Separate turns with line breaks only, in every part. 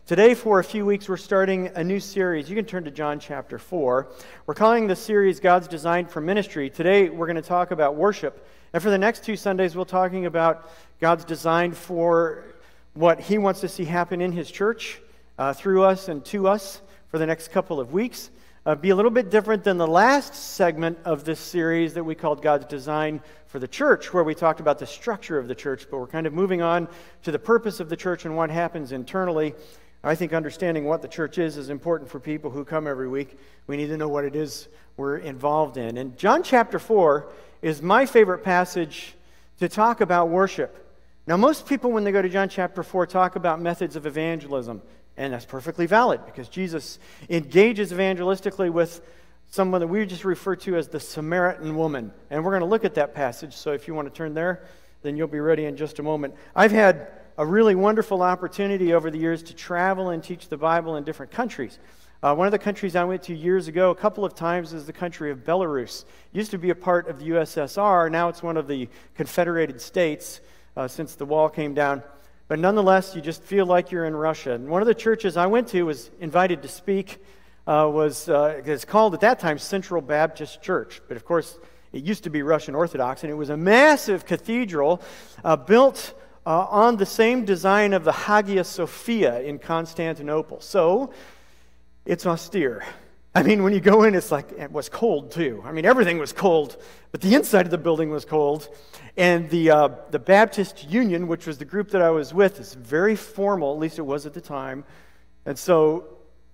Today, for a few weeks, we're starting a new series. You can turn to John chapter 4. We're calling this series God's Design for Ministry. Today, we're going to talk about worship. And for the next 2 Sundays, we're talking about God's design for what He wants to see happen in His church, through us and to us for the next couple of weeks. Be a little bit different than the last segment of this series that we called God's Design for the Church, where we talked about the structure of the church, but we're kind of moving on to the purpose of the church and what happens internally. I think understanding what the church is important for people who come every week. We need to know what it is we're involved in. And John chapter 4 is my favorite passage to talk about worship. Now, most people, when they go to John chapter 4, talk about methods of evangelism. And that's perfectly valid because Jesus engages evangelistically with someone that we just refer to as the Samaritan woman. And we're going to look at that passage. So if you want to turn there, then you'll be ready in just a moment. I've had a really wonderful opportunity over the years to travel and teach the Bible in different countries. One of the countries I went to years ago, a couple of times, is the country of Belarus. It used to be a part of the USSR. Now it's one of the Confederated States since the wall came down. But nonetheless, you just feel like you're in Russia. And one of the churches I went to was invited to speak. It's called at that time Central Baptist Church. But of course, it used to be Russian Orthodox. And it was a massive cathedral built on the same design of the Hagia Sophia in Constantinople. So, it's austere. I mean, when you go in, it's like, it was cold too. I mean, everything was cold, but the inside of the building was cold. And the Baptist Union, which was the group that I was with, is very formal, at least it was at the time. And so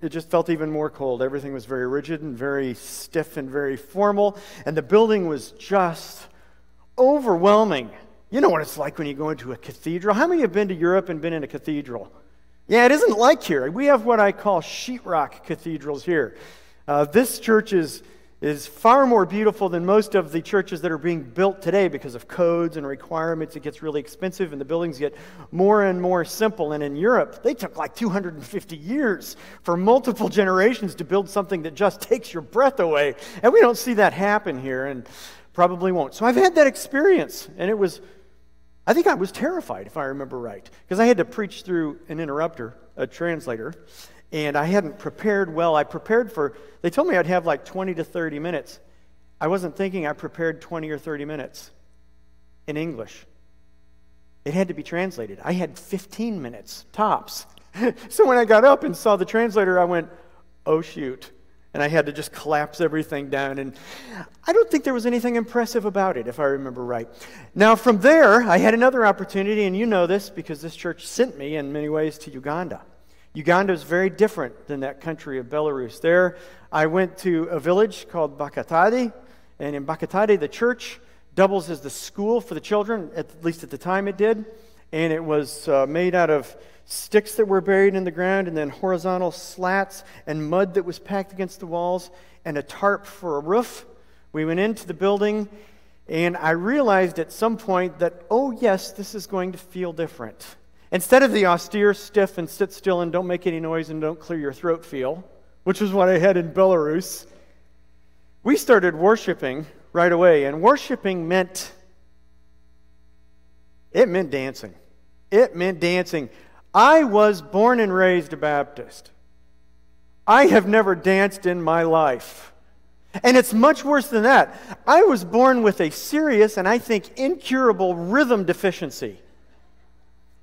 it just felt even more cold. Everything was very rigid and very stiff and very formal. And the building was just overwhelming. You know what it's like when you go into a cathedral. How many have been to Europe and been in a cathedral? Yeah, it isn't like here. We have what I call sheetrock cathedrals here. This church is far more beautiful than most of the churches that are being built today because of codes and requirements. It gets really expensive and the buildings get more and more simple. And in Europe, they took like 250 years for multiple generations to build something that just takes your breath away. And we don't see that happen here and probably won't. So I've had that experience, and I think I was terrified, if I remember right, because I had to preach through an interpreter, a translator, and I hadn't prepared well. They told me I'd have like 20 to 30 minutes. I wasn't thinking I prepared 20 or 30 minutes in English. It had to be translated. I had 15 minutes, tops. So when I got up and saw the translator, I went, oh shoot. And I had to just collapse everything down. And I don't think there was anything impressive about it, if I remember right. Now, from there, I had another opportunity, and you know this because this church sent me in many ways to Uganda. Uganda is very different than that country of Belarus. There, I went to a village called Bakatadi, and in Bakatadi, the church doubles as the school for the children, at least at the time it did, and it was made out of sticks that were buried in the ground, and then horizontal slats and mud that was packed against the walls, and a tarp for a roof. We went into the building, and I realized at some point that, oh yes, this is going to feel different. Instead of the austere, stiff, and sit still and don't make any noise and don't clear your throat feel, which was what I had in Belarus, we started worshiping right away. And worshiping meant dancing. It meant dancing. I was born and raised a Baptist. I have never danced in my life. And it's much worse than that. I was born with a serious and I think incurable rhythm deficiency.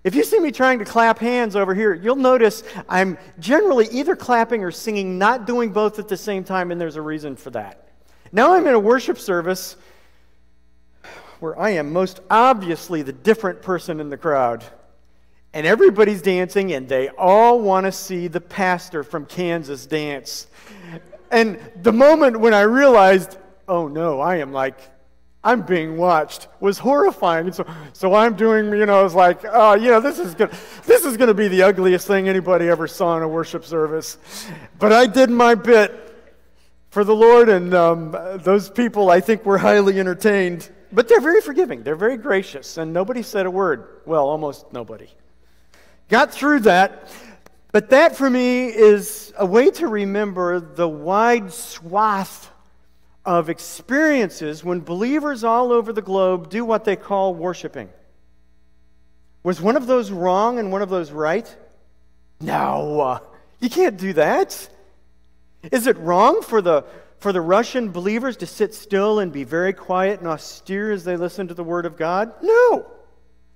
If you see me trying to clap hands over here, you'll notice I'm generally either clapping or singing, not doing both at the same time, and there's a reason for that. Now I'm in a worship service where I am most obviously the different person in the crowd, and everybody's dancing, and they all want to see the pastor from Kansas dance. And the moment when I realized, oh no, I'm being watched, was horrifying. And so I'm doing, it's like, this is going to be the ugliest thing anybody ever saw in a worship service. But I did my bit for the Lord, and those people, I think, were highly entertained. But they're very forgiving. They're very gracious, and nobody said a word. Well, almost nobody. Got through that. But that, for me, is a way to remember the wide swath of experiences when believers all over the globe do what they call worshiping. Was one of those wrong and one of those right? No, you can't do that. Is it wrong for the Russian believers to sit still and be very quiet and austere as they listen to the Word of God? No.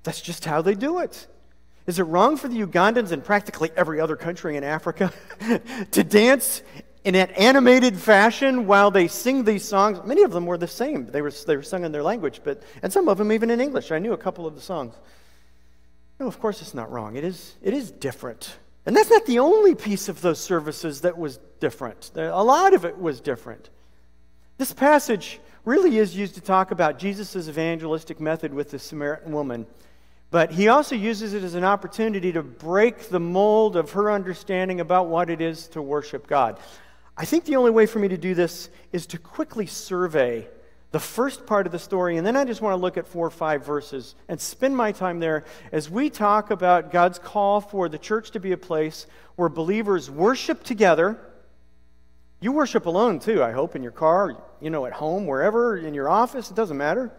That's just how they do it. Is it wrong for the Ugandans and practically every other country in Africa to dance in an animated fashion while they sing these songs? Many of them were the same. They were sung in their language, and some of them even in English. I knew a couple of the songs. No, of course it's not wrong. It is different. And that's not the only piece of those services that was different. A lot of it was different. This passage really is used to talk about Jesus' evangelistic method with the Samaritan woman. But he also uses it as an opportunity to break the mold of her understanding about what it is to worship God. I think the only way for me to do this is to quickly survey the first part of the story, and then I just want to look at 4 or 5 verses and spend my time there as we talk about God's call for the church to be a place where believers worship together. You worship alone too, I hope, in your car, at home, wherever, in your office, it doesn't matter.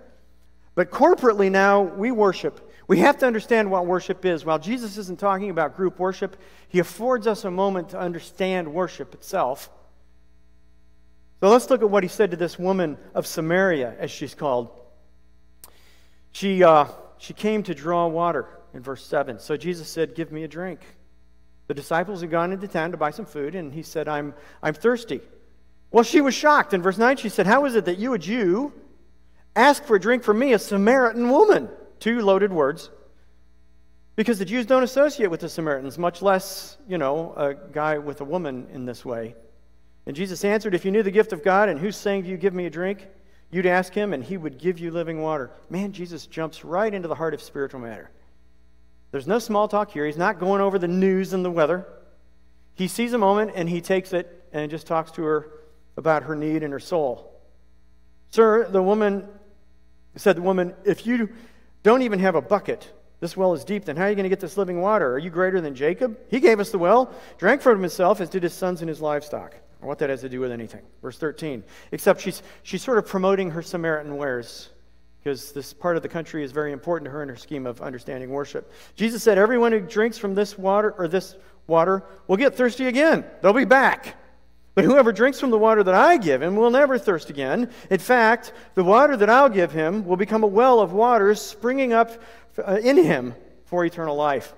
But corporately now, we worship. We have to understand what worship is. While Jesus isn't talking about group worship, he affords us a moment to understand worship itself. So let's look at what he said to this woman of Samaria, as she's called. She came to draw water, in verse 7. So Jesus said, "Give me a drink." The disciples had gone into town to buy some food, and he said, I'm thirsty. Well, she was shocked. In verse 9, she said, "How is it that you, a Jew, ask for a drink from me, a Samaritan woman?" 2 loaded words. Because the Jews don't associate with the Samaritans, much less, a guy with a woman in this way. And Jesus answered, "If you knew the gift of God and who's saying to you, 'Give me a drink,' you'd ask him and he would give you living water." Man, Jesus jumps right into the heart of spiritual matter. There's no small talk here. He's not going over the news and the weather. He sees a moment and he takes it and just talks to her about her need and her soul. "Sir," the woman said, "if you don't even have a bucket, this well is deep, then how are you going to get this living water? Are you greater than Jacob? He gave us the well, drank from it himself, as did his sons and his livestock." Or what that has to do with anything. Verse 13. Except she's sort of promoting her Samaritan wares, because this part of the country is very important to her in her scheme of understanding worship. Jesus said, "Everyone who drinks from this water will get thirsty again. They'll be back. But whoever drinks from the water that I give him will never thirst again. In fact, the water that I'll give him will become a well of waters springing up in him for eternal life."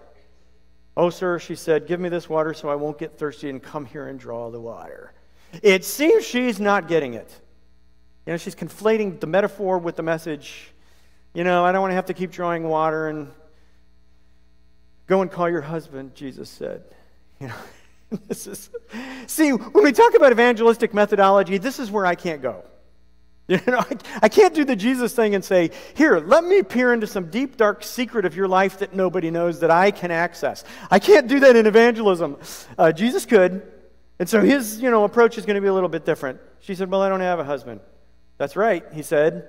"Oh, sir," she said, "give me this water so I won't get thirsty and come here and draw the water." It seems she's not getting it. She's conflating the metaphor with the message. I don't want to have to keep drawing water, and go and call your husband, Jesus said. See, when we talk about evangelistic methodology, this is where I can't go. I can't do the Jesus thing and say, "Here, let me peer into some deep, dark secret of your life that nobody knows that I can access." I can't do that in evangelism. Jesus could, and so his approach is going to be a little bit different. She said, "Well, I don't have a husband." "That's right," he said.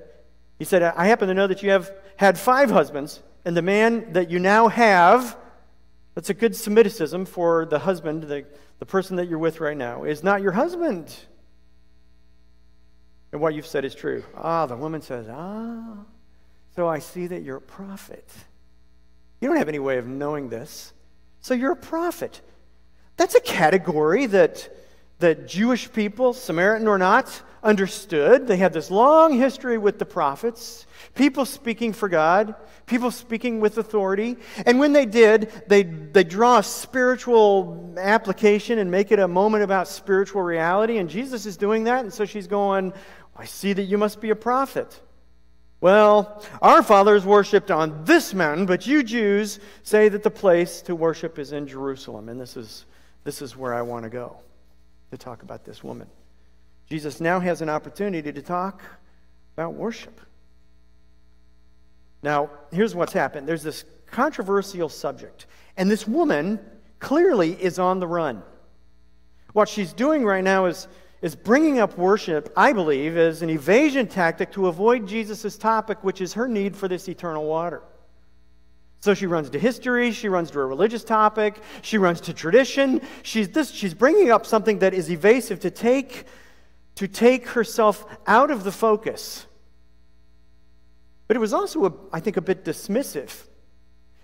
He said, "I happen to know that you have had 5 husbands, and the man that you now have," that's a good Semitism for the husband, the person that you're with right now, "is not your husband. And what you've said is true." The woman says, "So I see that you're a prophet. You don't have any way of knowing this. So you're a prophet." That's a category that Jewish people, Samaritan or not, understood. They had this long history with the prophets, people speaking for God, people speaking with authority. And when they did, they draw a spiritual application and make it a moment about spiritual reality. And Jesus is doing that. And so she's going, "I see that you must be a prophet. Well, our fathers worshipped on this mountain, but you Jews say that the place to worship is in Jerusalem." And this is where I want to go to talk about this woman. Jesus now has an opportunity to talk about worship. Now, here's what's happened. There's this controversial subject, and this woman clearly is on the run. What she's doing right now is bringing up worship, I believe, as an evasion tactic to avoid Jesus' topic, which is her need for this eternal water. So she runs to history, she runs to a religious topic, she runs to tradition. She's bringing up something that is evasive to take herself out of the focus. But it was also, I think, a bit dismissive,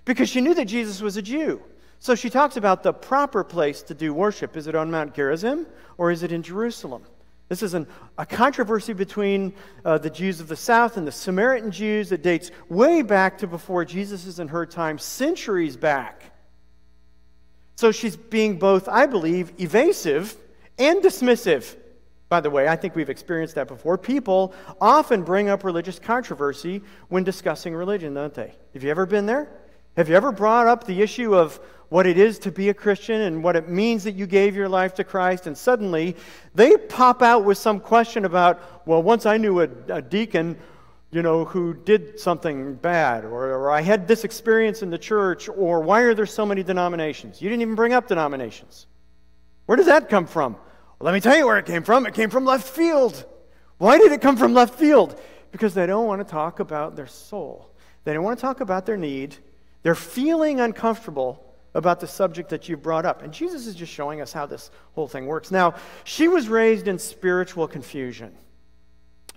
because she knew that Jesus was a Jew. So she talks about the proper place to do worship. Is it on Mount Gerizim or is it in Jerusalem? This is a controversy between the Jews of the south and the Samaritan Jews that dates way back to before Jesus is in her time, centuries back. So she's being both, I believe, evasive and dismissive. By the way, I think we've experienced that before. People often bring up religious controversy when discussing religion, don't they? Have you ever been there? Have you ever brought up the issue of what it is to be a Christian and what it means that you gave your life to Christ, and suddenly they pop out with some question about, well, once I knew a deacon, who did something bad, or I had this experience in the church, or why are there so many denominations? You didn't even bring up denominations. Where did that come from? Well, let me tell you where it came from. It came from left field. Why did it come from left field? Because they don't want to talk about their soul. They don't want to talk about their need. They're feeling uncomfortable about the subject that you brought up. And Jesus is just showing us how this whole thing works. Now, she was raised in spiritual confusion.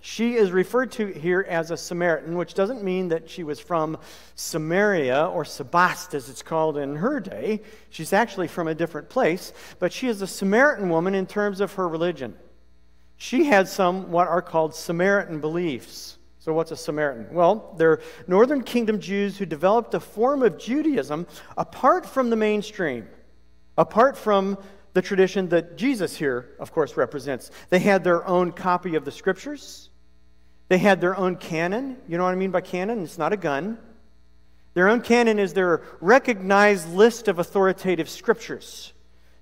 She is referred to here as a Samaritan, which doesn't mean that she was from Samaria or Sebast, as it's called in her day. She's actually from a different place, but she is a Samaritan woman in terms of her religion. She had some what are called Samaritan beliefs. So what's a Samaritan? Well, they're northern kingdom Jews who developed a form of Judaism apart from the mainstream, apart from the tradition that Jesus here, of course, represents. They had their own copy of the Scriptures. They had their own canon. You know what I mean by canon? It's not a gun. Their own canon is their recognized list of authoritative Scriptures,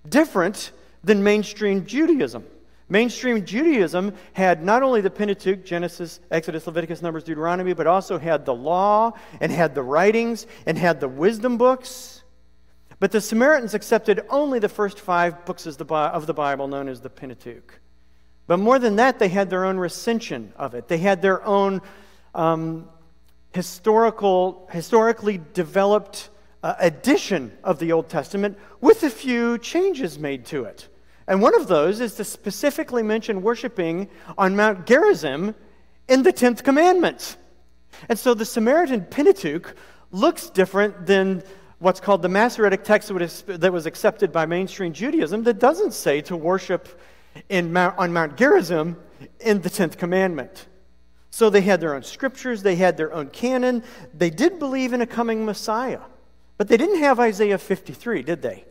different than mainstream Judaism. Mainstream Judaism had not only the Pentateuch, Genesis, Exodus, Leviticus, Numbers, Deuteronomy, but also had the law and had the writings and had the wisdom books. But the Samaritans accepted only the first 5 books of the Bible, known as the Pentateuch. But more than that, they had their own recension of it. They had their own historically developed edition of the Old Testament with a few changes made to it. And one of those is to specifically mention worshiping on Mount Gerizim in the 10th commandment. And so the Samaritan Pentateuch looks different than what's called the Masoretic text that was accepted by mainstream Judaism that doesn't say to worship on Mount Gerizim in the 10th commandment. So they had their own scriptures, they had their own canon, they did believe in a coming Messiah. But they didn't have Isaiah 53, did they?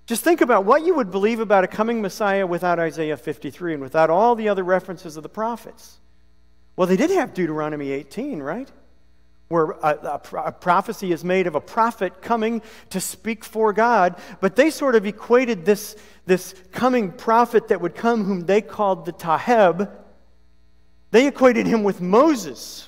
Just think about what you would believe about a coming Messiah without Isaiah 53 and without all the other references of the prophets. Well, they did have Deuteronomy 18, right? Where a prophecy is made of a prophet coming to speak for God, but they sort of equated this coming prophet that would come, whom they called the Taheb, they equated him with Moses.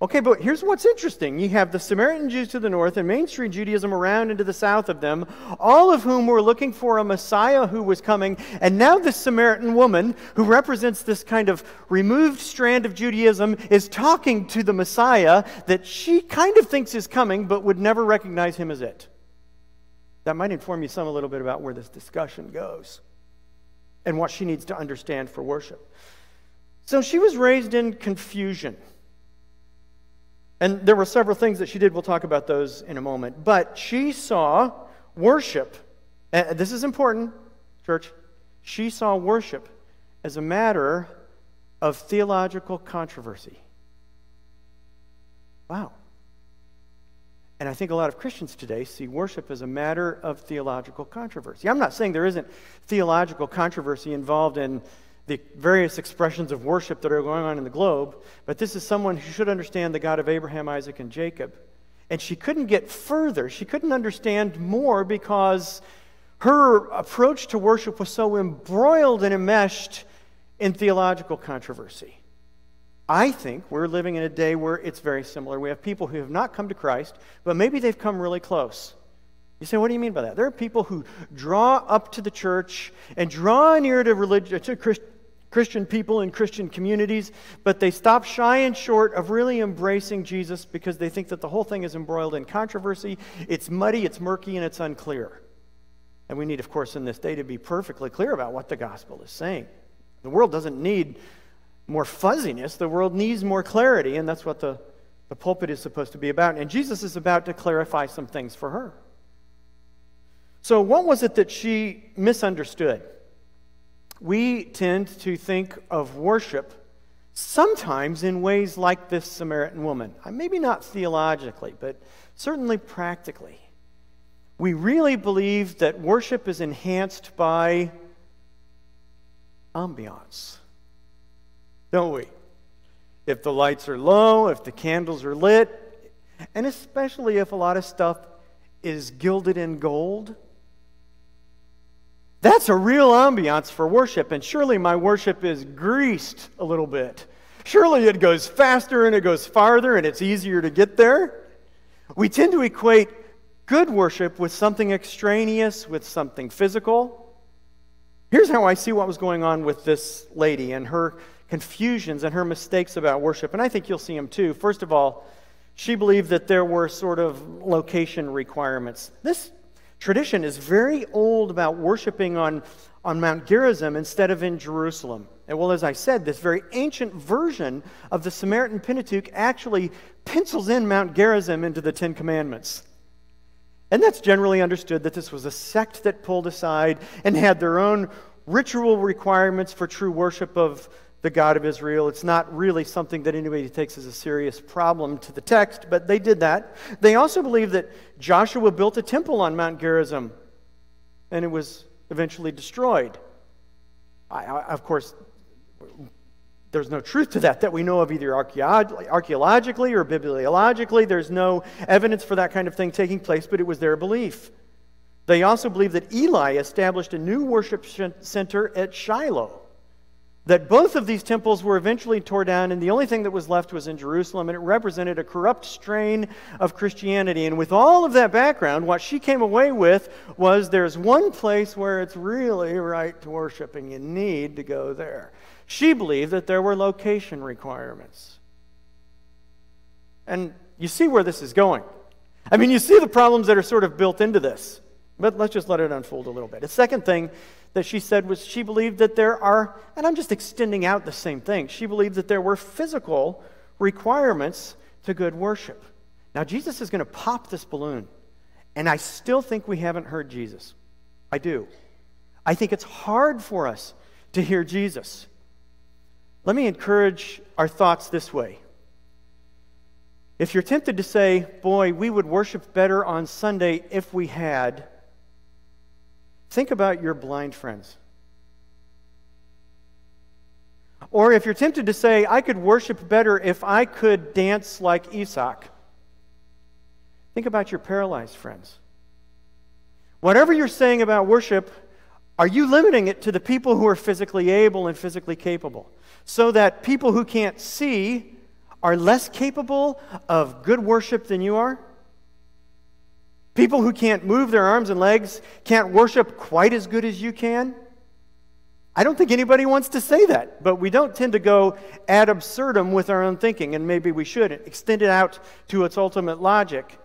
Okay, but here's what's interesting. You have the Samaritan Jews to the north and mainstream Judaism around into the south of them, all of whom were looking for a Messiah who was coming. And now this Samaritan woman, who represents this kind of removed strand of Judaism, is talking to the Messiah that she kind of thinks is coming, but would never recognize him as it. That might inform you a little bit about where this discussion goes and what she needs to understand for worship. So she was raised in confusion. And there were several things that she did. We'll talk about those in a moment. But she saw worship, and this is important, church, she saw worship as a matter of theological controversy. Wow. And I think a lot of Christians today see worship as a matter of theological controversy. I'm not saying there isn't theological controversy involved in the various expressions of worship that are going on in the globe, but this is someone who should understand the God of Abraham, Isaac, and Jacob. And she couldn't get further. She couldn't understand more because her approach to worship was so embroiled and enmeshed in theological controversy. I think we're living in a day where it's very similar. We have people who have not come to Christ, but maybe they've come really close. You say, what do you mean by that? There are people who draw up to the church and draw near to religion, to Christian people and Christian communities, but they stop shy and short of really embracing Jesus because they think that the whole thing is embroiled in controversy. It's muddy, it's murky, and it's unclear. And we need, of course, in this day to be perfectly clear about what the gospel is saying. The world doesn't need more fuzziness. The world needs more clarity, and that's what the pulpit is supposed to be about. And Jesus is about to clarify some things for her. So what was it that she misunderstood? We tend to think of worship sometimes in ways like this Samaritan woman. Maybe not theologically, but certainly practically. We really believe that worship is enhanced by ambiance, don't we? If the lights are low, if the candles are lit, and especially if a lot of stuff is gilded in gold, that's a real ambiance for worship, and surely my worship is greased a little bit. Surely it goes faster and it goes farther and it's easier to get there. We tend to equate good worship with something extraneous, with something physical. Here's how I see what was going on with this lady and her confusions and her mistakes about worship, and I think you'll see them too. First of all, she believed that there were sort of location requirements. This tradition is very old about worshiping on Mount Gerizim instead of in Jerusalem. And well, as I said, this very ancient version of the Samaritan Pentateuch actually pencils in Mount Gerizim into the Ten Commandments. And that's generally understood that this was a sect that pulled aside and had their own ritual requirements for true worship of the God of Israel. It's not really something that anybody takes as a serious problem to the text, but they did that. They also believe that Joshua built a temple on Mount Gerizim, and it was eventually destroyed. Of course, there's no truth to that we know of, either archaeologically or bibliologically. There's no evidence for that kind of thing taking place, but it was their belief. They also believe that Eli established a new worship center at Shiloh, that both of these temples were eventually torn down, and the only thing that was left was in Jerusalem, and it represented a corrupt strain of Christianity. And with all of that background, what she came away with was there's one place where it's really right to worship, and you need to go there. She believed that there were location requirements. And you see where this is going. I mean, you see the problems that are sort of built into this. But let's just let it unfold a little bit. The second thing that she said was she believed that there are, and I'm just extending out the same thing, she believed that there were physical requirements to good worship. Now, Jesus is going to pop this balloon, and I still think we haven't heard Jesus. I do. I think it's hard for us to hear Jesus. Let me encourage our thoughts this way. If you're tempted to say, boy, we would worship better on Sunday if we had, think about your blind friends. Or if you're tempted to say, I could worship better if I could dance like Isaac, think about your paralyzed friends. Whatever you're saying about worship, are you limiting it to the people who are physically able and physically capable, so that people who can't see are less capable of good worship than you are? People who can't move their arms and legs can't worship quite as good as you can? I don't think anybody wants to say that, but we don't tend to go ad absurdum with our own thinking, and maybe we should extend it out to its ultimate logic.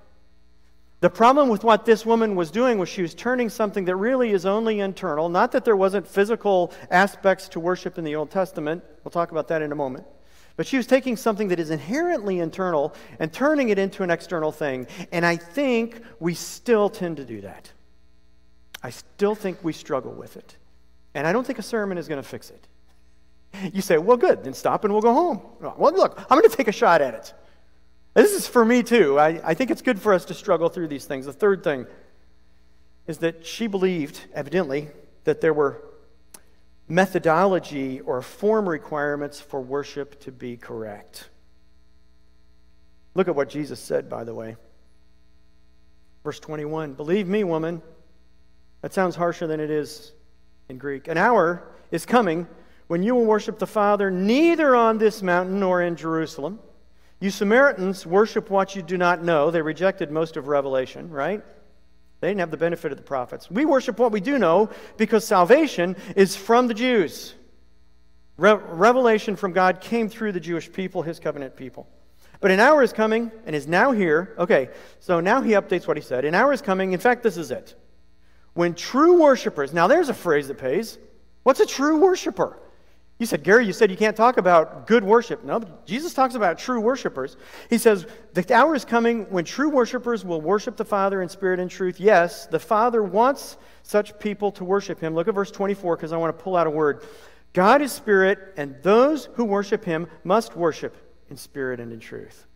The problem with what this woman was doing was she was turning something that really is only internal, not that there wasn't physical aspects to worship in the Old Testament. We'll talk about that in a moment. But she was taking something that is inherently internal and turning it into an external thing. And I think we still tend to do that. I still think we struggle with it. And I don't think a sermon is going to fix it. You say, well, good, then stop and we'll go home. Well, look, I'm going to take a shot at it. This is for me too. I think it's good for us to struggle through these things. The third thing is that she believed, evidently, that there were methodology or form requirements for worship to be correct. Look at what Jesus said, by the way. Verse 21, believe me, woman. That sounds harsher than it is in Greek. An hour is coming when you will worship the Father neither on this mountain nor in Jerusalem. You Samaritans worship what you do not know. They rejected most of Revelation, right? They didn't have the benefit of the prophets. We worship what we do know because salvation is from the Jews. Revelation from God came through the Jewish people, His covenant people. But an hour is coming and is now here. Okay, so now He updates what He said. An hour is coming. In fact, this is it. When true worshipers, now there's a phrase that pays. What's a true worshiper? You said, Gary, you said you can't talk about good worship. No, Jesus talks about true worshipers. He says, the hour is coming when true worshipers will worship the Father in spirit and truth. Yes, the Father wants such people to worship him. Look at verse 24, because I want to pull out a word. God is spirit, and those who worship him must worship in spirit and in truth.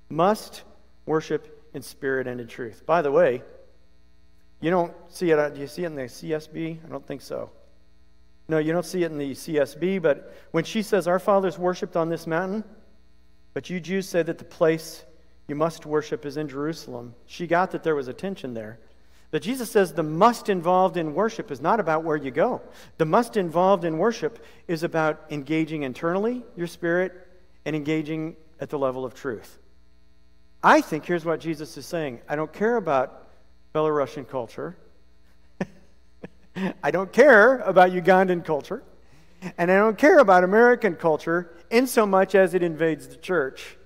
Must worship in spirit and in truth. By the way, you don't see it. Do you see it in the CSB? I don't think so. No, you don't see it in the CSB, but when she says, our fathers worshipped on this mountain, but you Jews say that the place you must worship is in Jerusalem, she got that there was a tension there. But Jesus says the must involved in worship is not about where you go. The must involved in worship is about engaging internally, your spirit, and engaging at the level of truth. I think here's what Jesus is saying. I don't care about Belarusian culture. I don't care about Ugandan culture, and I don't care about American culture in so much as it invades the church,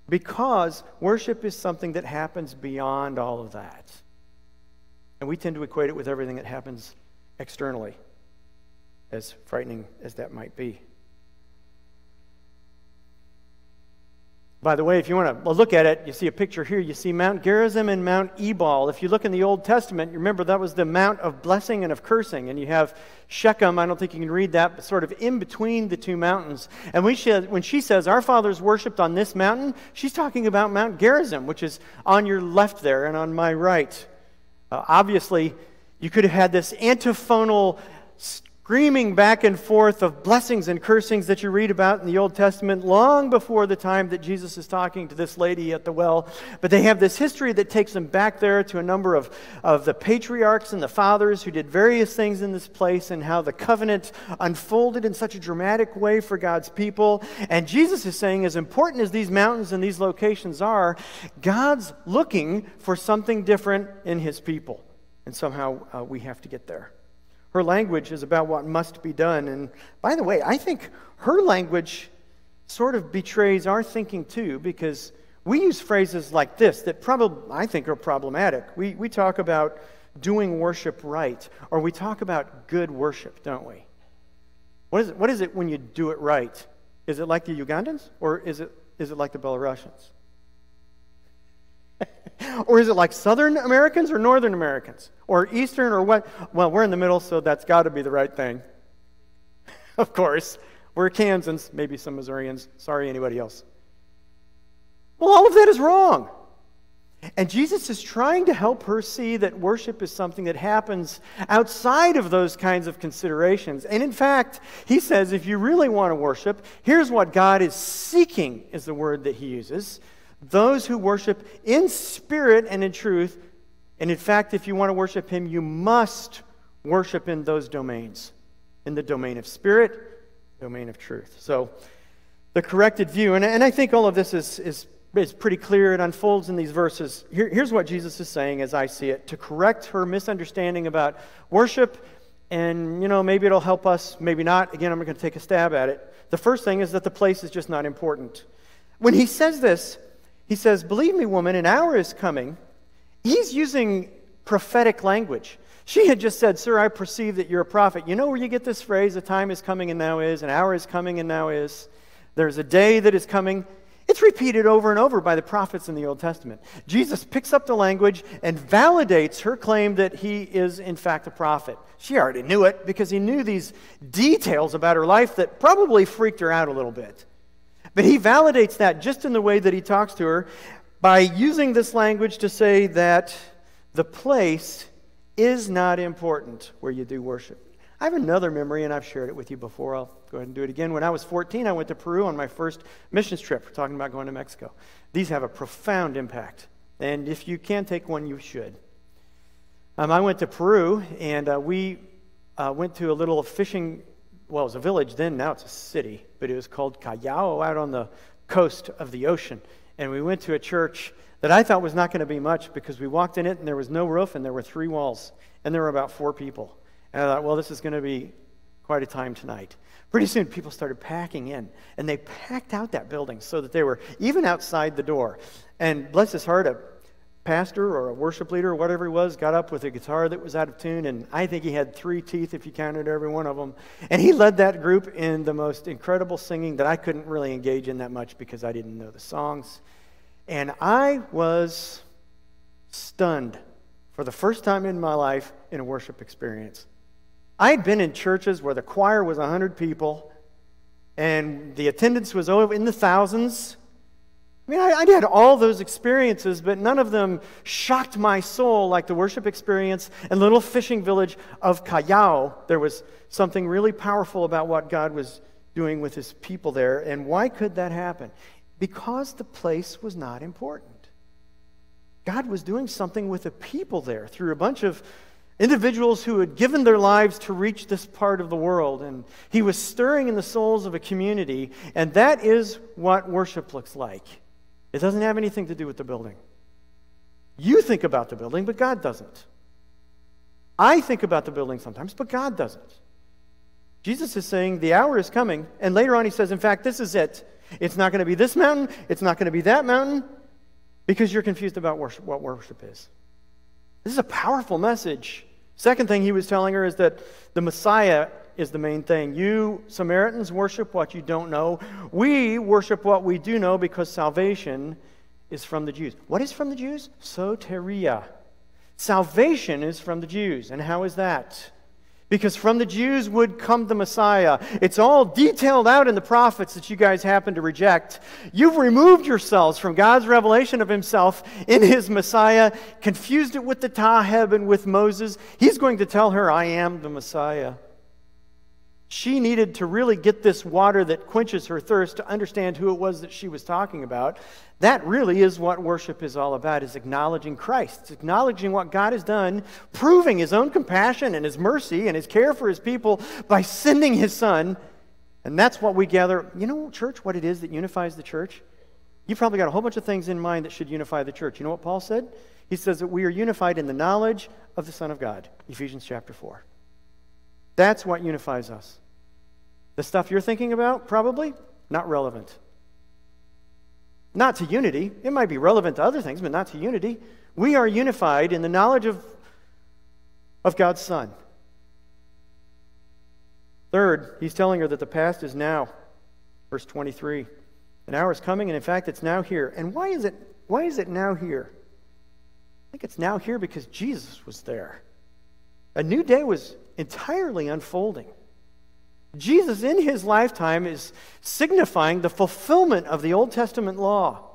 because worship is something that happens beyond all of that. And we tend to equate it with everything that happens externally, as frightening as that might be. By the way, if you want to look at it, you see a picture here. You see Mount Gerizim and Mount Ebal. If you look in the Old Testament, you remember that was the Mount of blessing and of cursing. And you have Shechem, I don't think you can read that, but sort of in between the two mountains. And when she says, our fathers worshipped on this mountain, she's talking about Mount Gerizim, which is on your left there and on my right. Obviously, you could have had this antiphonal screaming back and forth of blessings and cursings that you read about in the Old Testament long before the time that Jesus is talking to this lady at the well. But they have this history that takes them back there to a number of the patriarchs and the fathers who did various things in this place, and how the covenant unfolded in such a dramatic way for God's people. And Jesus is saying, as important as these mountains and these locations are, God's looking for something different in his people. And somehow we have to get there. Her language is about what must be done. And by the way, I think her language sort of betrays our thinking too, because we use phrases like this that probably, I think, are problematic. We talk about doing worship right, or we talk about good worship, don't we? What is it when you do it right? Is it like the Ugandans, or is it like the Belarusians? Or is it like Southern Americans or Northern Americans? Or Eastern or what? Well, we're in the middle, so that's got to be the right thing. Of course. We're Kansans, maybe some Missourians. Sorry, anybody else. Well, all of that is wrong. And Jesus is trying to help her see that worship is something that happens outside of those kinds of considerations. And in fact, he says, if you really want to worship, here's what God is seeking, is the word that he uses. Those who worship in spirit and in truth. And in fact, if you want to worship him, you must worship in those domains. In the domain of spirit, domain of truth. So, the corrected view. And I think all of this is pretty clear. It unfolds in these verses. Here's what Jesus is saying as I see it. To correct her misunderstanding about worship. And, maybe it'll help us, maybe not. Again, I'm going to take a stab at it. The first thing is that the place is just not important. When he says this, he says, believe me, woman, an hour is coming. He's using prophetic language. She had just said, sir, I perceive that you're a prophet. You know where you get this phrase, a time is coming and now is, an hour is coming and now is. There's a day that is coming. It's repeated over and over by the prophets in the Old Testament. Jesus picks up the language and validates her claim that he is, in fact, a prophet. She already knew it because he knew these details about her life that probably freaked her out a little bit. But he validates that just in the way that he talks to her by using this language to say that the place is not important where you do worship. I have another memory, and I've shared it with you before. I'll go ahead and do it again. When I was 14, I went to Peru on my first missions trip. We're talking about going to Mexico. These have a profound impact, and if you can take one, you should. I went to Peru, and we went to a little fishing. Well, it was a village then, now it's a city, but it was called Callao, out on the coast of the ocean. And we went to a church that I thought was not going to be much, because we walked in it and there was no roof and there were 3 walls. And there were about 4 people. And I thought, well, this is going to be quite a time tonight. Pretty soon people started packing in. And they packed out that building so that they were even outside the door. And bless his heart, pastor or a worship leader or whatever he was got up with a guitar that was out of tune, and I think he had 3 teeth if you counted every one of them. And he led that group in the most incredible singing that I couldn't really engage in that much because I didn't know the songs. And I was stunned for the first time in my life in a worship experience. I'd been in churches where the choir was 100 people and the attendance was over in the thousands. I mean, I had all those experiences, but none of them shocked my soul like the worship experience in the little fishing village of Callao. There was something really powerful about what God was doing with his people there. And why could that happen? Because the place was not important. God was doing something with the people there through a bunch of individuals who had given their lives to reach this part of the world. And he was stirring in the souls of a community, and that is what worship looks like. It doesn't have anything to do with the building. You think about the building, but God doesn't. I think about the building sometimes, but God doesn't. Jesus is saying the hour is coming, and later on he says, in fact, this is it. It's not going to be this mountain, it's not going to be that mountain, because you're confused about worship, what worship is. This is a powerful message. Second thing he was telling her is that the Messiah is the main thing. You Samaritans worship what you don't know. We worship what we do know because salvation is from the Jews. What is from the Jews? Soteria. Salvation is from the Jews. And how is that? Because from the Jews would come the Messiah. It's all detailed out in the prophets that you guys happen to reject. You've removed yourselves from God's revelation of himself in his Messiah, confused it with the Taheb and with Moses. He's going to tell her, I am the Messiah. She needed to really get this water that quenches her thirst to understand who it was that she was talking about. That really is what worship is all about, is acknowledging Christ. It's acknowledging what God has done, proving his own compassion and his mercy and his care for his people by sending his Son. And that's what we gather. You know, church, what it is that unifies the church? You've probably got a whole bunch of things in mind that should unify the church. You know what Paul said? He says that we are unified in the knowledge of the Son of God. Ephesians chapter 4. That's what unifies us. The stuff you're thinking about, probably not relevant. Not to unity. It might be relevant to other things, but not to unity. We are unified in the knowledge of God's Son. Third, he's telling her that the past is now. Verse 23. An hour is coming, and in fact, it's now here. And why is it now here? I think it's now here because Jesus was there. A new day was entirely unfolding. Jesus in his lifetime is signifying the fulfillment of the Old Testament law.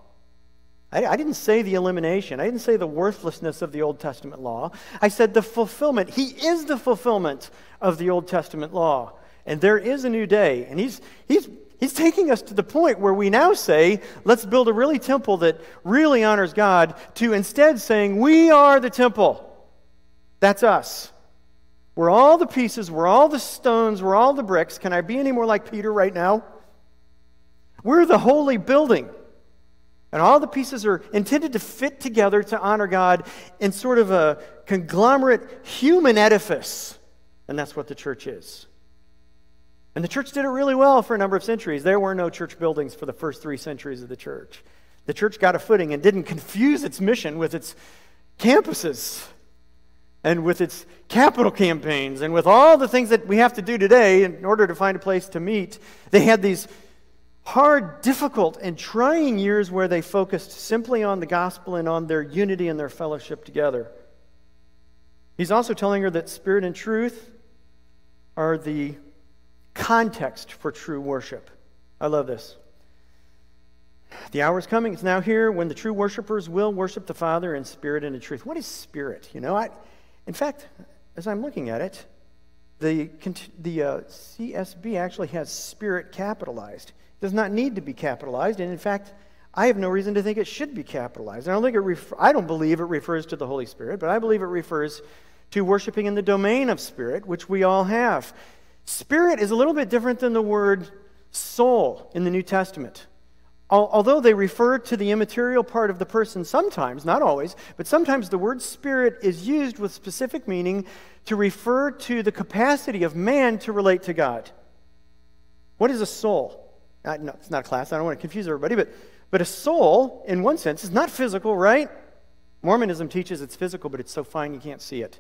I didn't say the elimination. I didn't say the worthlessness of the Old Testament law. I said the fulfillment. He is the fulfillment of the Old Testament law. And there is a new day. And he's taking us to the point where we now say, let's build a really temple that really honors God, to instead saying, we are the temple. That's us. We're all the pieces, we're all the stones, we're all the bricks. Can I be any more like Peter right now? We're the holy building. And all the pieces are intended to fit together to honor God in sort of a conglomerate human edifice. And that's what the church is. And the church did it really well for a number of centuries. There were no church buildings for the first 3 centuries of the church. The church got a footing and didn't confuse its mission with its campuses and with its capital campaigns, and with all the things that we have to do today in order to find a place to meet. They had these hard, difficult, and trying years where they focused simply on the gospel and on their unity and their fellowship together. He's also telling her that spirit and truth are the context for true worship. I love this. The hour is coming, it's now here, when the true worshipers will worship the Father in spirit and in truth. What is spirit? In fact, as I'm looking at it, the CSB actually has spirit capitalized. It does not need to be capitalized, and in fact, I have no reason to think it should be capitalized. I don't believe it refers to the Holy Spirit, but I believe it refers to worshiping in the domain of spirit, which we all have. Spirit is a little bit different than the word soul in the New Testament. Although they refer to the immaterial part of the person sometimes, not always, but sometimes the word spirit is used with specific meaning to refer to the capacity of man to relate to God. What is a soul? No, it's not a class. I don't want to confuse everybody, but a soul, in one sense, is not physical, right? Mormonism teaches it's physical, but it's so fine you can't see it.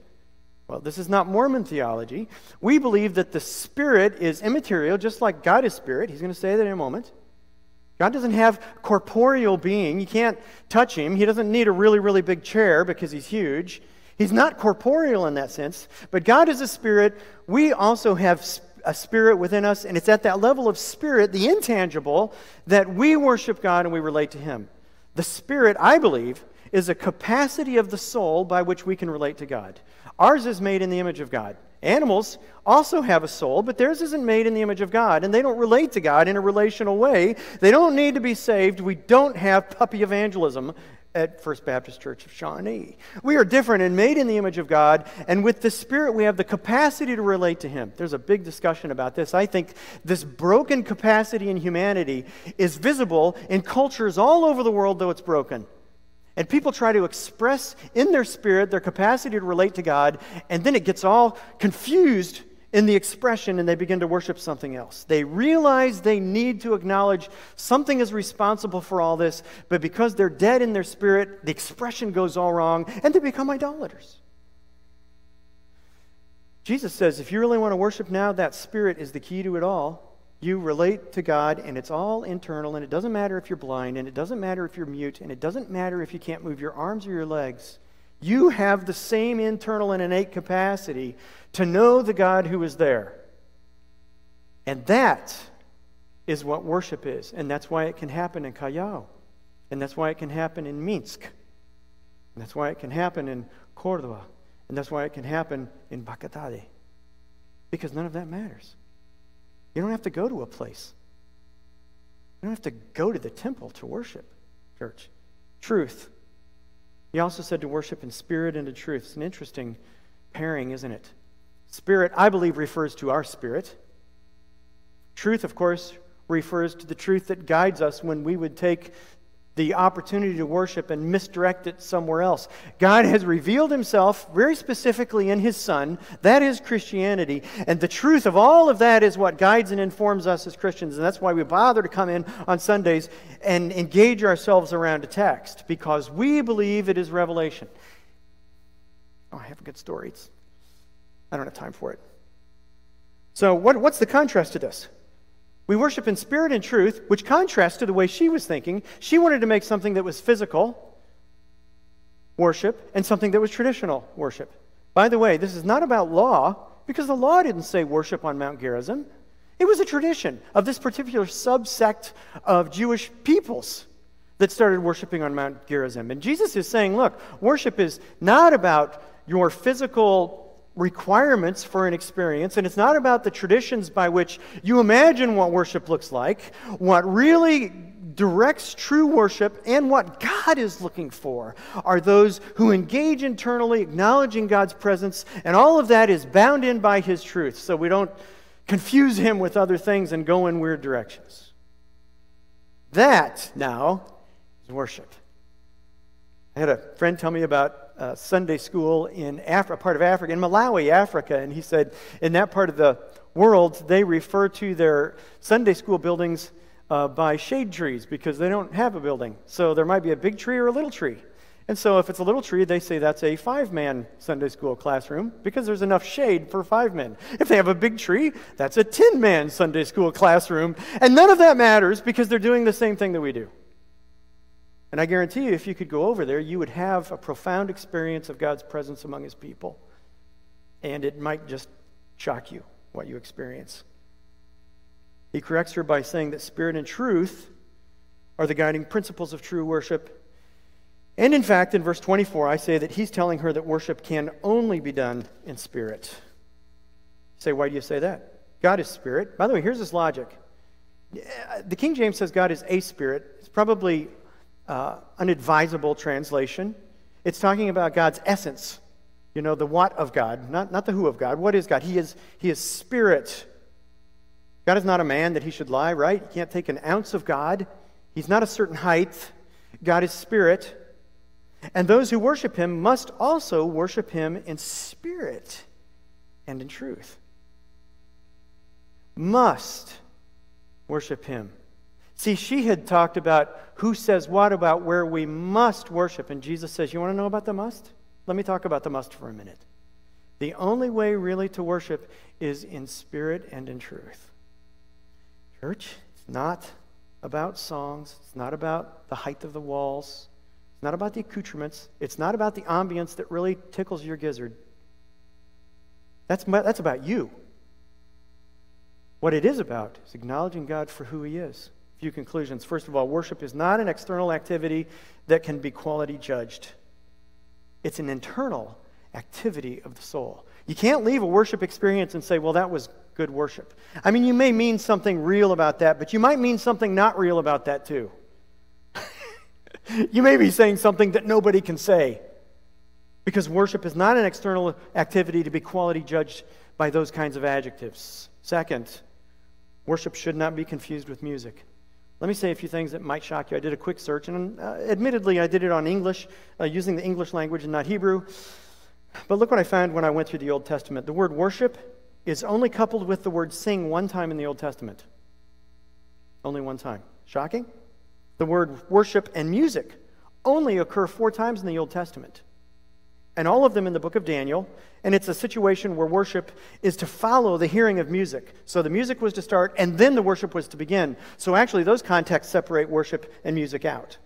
Well, this is not Mormon theology. We believe that the Spirit is immaterial, just like God is Spirit. He's going to say that in a moment. God doesn't have corporeal being. You can't touch him. He doesn't need a really, really big chair because he's huge. He's not corporeal in that sense. But God is a spirit. We also have a spirit within us, and it's at that level of spirit, the intangible, that we worship God and we relate to him. The Spirit, I believe, is a capacity of the soul by which we can relate to God. Ours is made in the image of God. Animals also have a soul, but theirs isn't made in the image of God, and they don't relate to God in a relational way. They don't need to be saved. We don't have puppy evangelism at First Baptist Church of Shawnee. We are different and made in the image of God, and with the Spirit we have the capacity to relate to him. There's a big discussion about this. I think this broken capacity in humanity is visible in cultures all over the world, though it's broken. And people try to express in their spirit their capacity to relate to God, and then it gets all confused in the expression and they begin to worship something else. They realize they need to acknowledge something is responsible for all this, but because they're dead in their spirit, the expression goes all wrong and they become idolaters. Jesus says if you really want to worship now, that Spirit is the key to it all. You relate to God, and it's all internal, and it doesn't matter if you're blind, and it doesn't matter if you're mute, and it doesn't matter if you can't move your arms or your legs. You have the same internal and innate capacity to know the God who is there. And that is what worship is, and that's why it can happen in Callao, and that's why it can happen in Minsk, and that's why it can happen in Córdoba, and that's why it can happen in Bacatade, because none of that matters. You don't have to go to a place. You don't have to go to the temple to worship, church. Truth. He also said to worship in spirit and in truth. It's an interesting pairing, isn't it? Spirit, I believe, refers to our spirit. Truth, of course, refers to the truth that guides us when we would take the opportunity to worship and misdirect it somewhere else. God has revealed himself very specifically in his Son. That is Christianity. And the truth of all of that is what guides and informs us as Christians. And that's why we bother to come in on Sundays and engage ourselves around a text, because we believe it is revelation. Oh, I have a good story. I don't have time for it. So what's the contrast to this? We worship in spirit and truth, which contrasts to the way she was thinking. She wanted to make something that was physical worship and something that was traditional worship. By the way, this is not about law, because the law didn't say worship on Mount Gerizim. It was a tradition of this particular subsect of Jewish peoples that started worshiping on Mount Gerizim. And Jesus is saying, look, worship is not about your physical requirements for an experience, and it's not about the traditions by which you imagine what worship looks like. What really directs true worship and what God is looking for are those who engage internally, acknowledging God's presence, and all of that is bound in by his truth, so we don't confuse him with other things and go in weird directions. That, now, is worship. I had a friend tell me about Sunday school in a part of Africa, in Malawi, Africa, and he said in that part of the world they refer to their Sunday school buildings by shade trees because they don't have a building. So there might be a big tree or a little tree. And so if it's a little tree, they say that's a 5-man Sunday school classroom because there's enough shade for 5 men. If they have a big tree, that's a 10-man Sunday school classroom. And none of that matters because they're doing the same thing that we do. And I guarantee you, if you could go over there, you would have a profound experience of God's presence among his people. And it might just shock you what you experience. He corrects her by saying that spirit and truth are the guiding principles of true worship. And in fact, in verse 24, I say that he's telling her that worship can only be done in spirit. You say, why do you say that? God is spirit. By the way, here's his logic. The King James says God is a spirit. It's probably an advisable translation. It's talking about God's essence. You know, the what of God, not the who of God. What is God? He is spirit. God is not a man that he should lie, right? You can't take an ounce of God. He's not a certain height. God is spirit. And those who worship him must also worship him in spirit and in truth. Must worship him. See, she had talked about who says what about where we must worship. And Jesus says, you want to know about the must? Let me talk about the must for a minute. The only way really to worship is in spirit and in truth. Church, it's not about songs. It's not about the height of the walls. It's not about the accoutrements. It's not about the ambience that really tickles your gizzard. That's about you. What it is about is acknowledging God for who He is. A few conclusions. First of all, worship is not an external activity that can be quality judged. It's an internal activity of the soul. You can't leave a worship experience and say, well, that was good worship. I mean, you may mean something real about that, but you might mean something not real about that too. You may be saying something that nobody can say, because worship is not an external activity to be quality judged by those kinds of adjectives. Second, worship should not be confused with music. Let me say a few things that might shock you. I did a quick search, and admittedly, I did it on English, using the English language and not Hebrew. But look what I found when I went through the Old Testament. The word worship is only coupled with the word sing one time in the Old Testament. Only one time. Shocking? The word worship and music only occur 4 times in the Old Testament. And all of them in the book of Daniel. And it's a situation where worship is to follow the hearing of music. So the music was to start, and then the worship was to begin. So actually, those contexts separate worship and music out.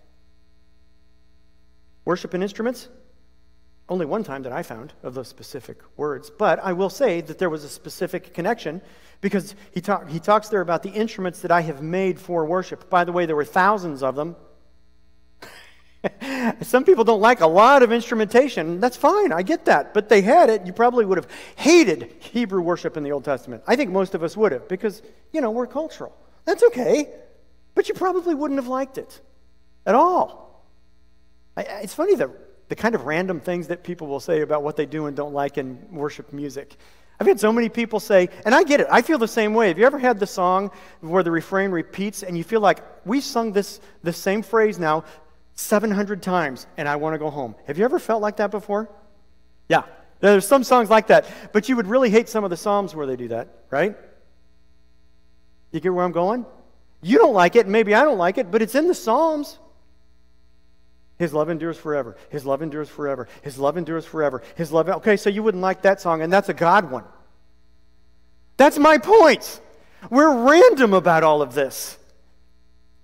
Worship and instruments? Only one time that I found of those specific words. But I will say that there was a specific connection, because he talks there about the instruments that I have made for worship. By the way, there were thousands of them. Some people don't like a lot of instrumentation. That's fine, I get that. But they had it. You probably would have hated Hebrew worship in the Old Testament. I think most of us would have, because, we're cultural. That's okay. But you probably wouldn't have liked it at all. It's funny that the kind of random things that people will say about what they do and don't like in worship music. I've had so many people say, and I get it, I feel the same way. Have you ever had the song where the refrain repeats and you feel like, we've sung this same phrase now 700 times and I want to go home? Have you ever felt like that before? Yeah, there's some songs like that, but you would really hate some of the Psalms where they do that, right? You get where I'm going? You don't like it, and maybe I don't like it, but it's in the Psalms. His love endures forever. His love endures forever. His love endures forever. His love... Okay, so you wouldn't like that song, and that's a God one. That's my point. We're random about all of this.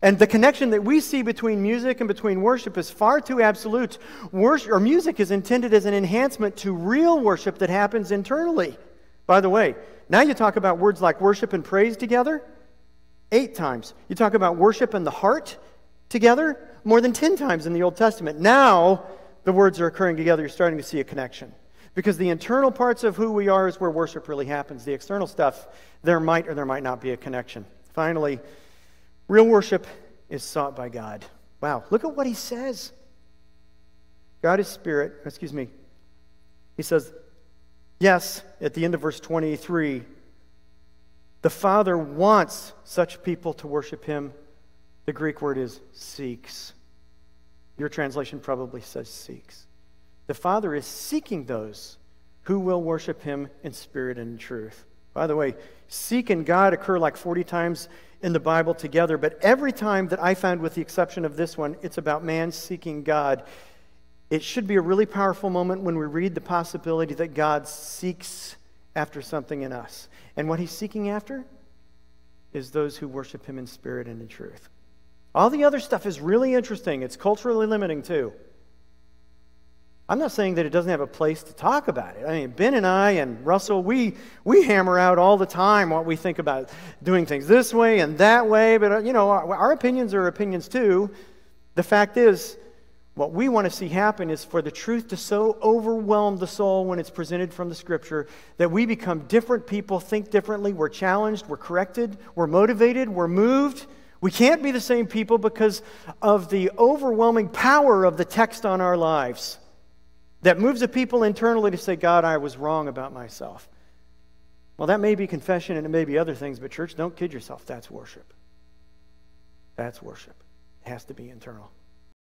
And the connection that we see between music and between worship is far too absolute. Music is intended as an enhancement to real worship that happens internally. By the way, now you talk about words like worship and praise together, 8 times. You talk about worship and the heart together, more than 10 times in the Old Testament. Now, the words are occurring together. You're starting to see a connection. Because the internal parts of who we are is where worship really happens. The external stuff, there might or there might not be a connection. Finally, real worship is sought by God. Wow, look at what he says. God is spirit. He says, yes, at the end of verse 23, the Father wants such people to worship him. The Greek word is seeks. Your translation probably says seeks. The Father is seeking those who will worship him in spirit and in truth. By the way, seek and God occur like 40 times in the Bible together, but every time that I found, with the exception of this one, it's about man seeking God. It should be a really powerful moment when we read the possibility that God seeks after something in us. And what he's seeking after is those who worship him in spirit and in truth. All the other stuff is really interesting. It's culturally limiting too. I'm not saying that it doesn't have a place to talk about it. I mean, Ben and I and Russell, we hammer out all the time what we think about doing things this way and that way. But, our opinions are opinions too. The fact is, what we want to see happen is for the truth to so overwhelm the soul when it's presented from the Scripture that we become different people, think differently, we're challenged, we're corrected, we're motivated, we're moved. We can't be the same people because of the overwhelming power of the text on our lives that moves the people internally to say, God, I was wrong about myself. Well, that may be confession and it may be other things, but church, don't kid yourself. That's worship. That's worship. It has to be internal.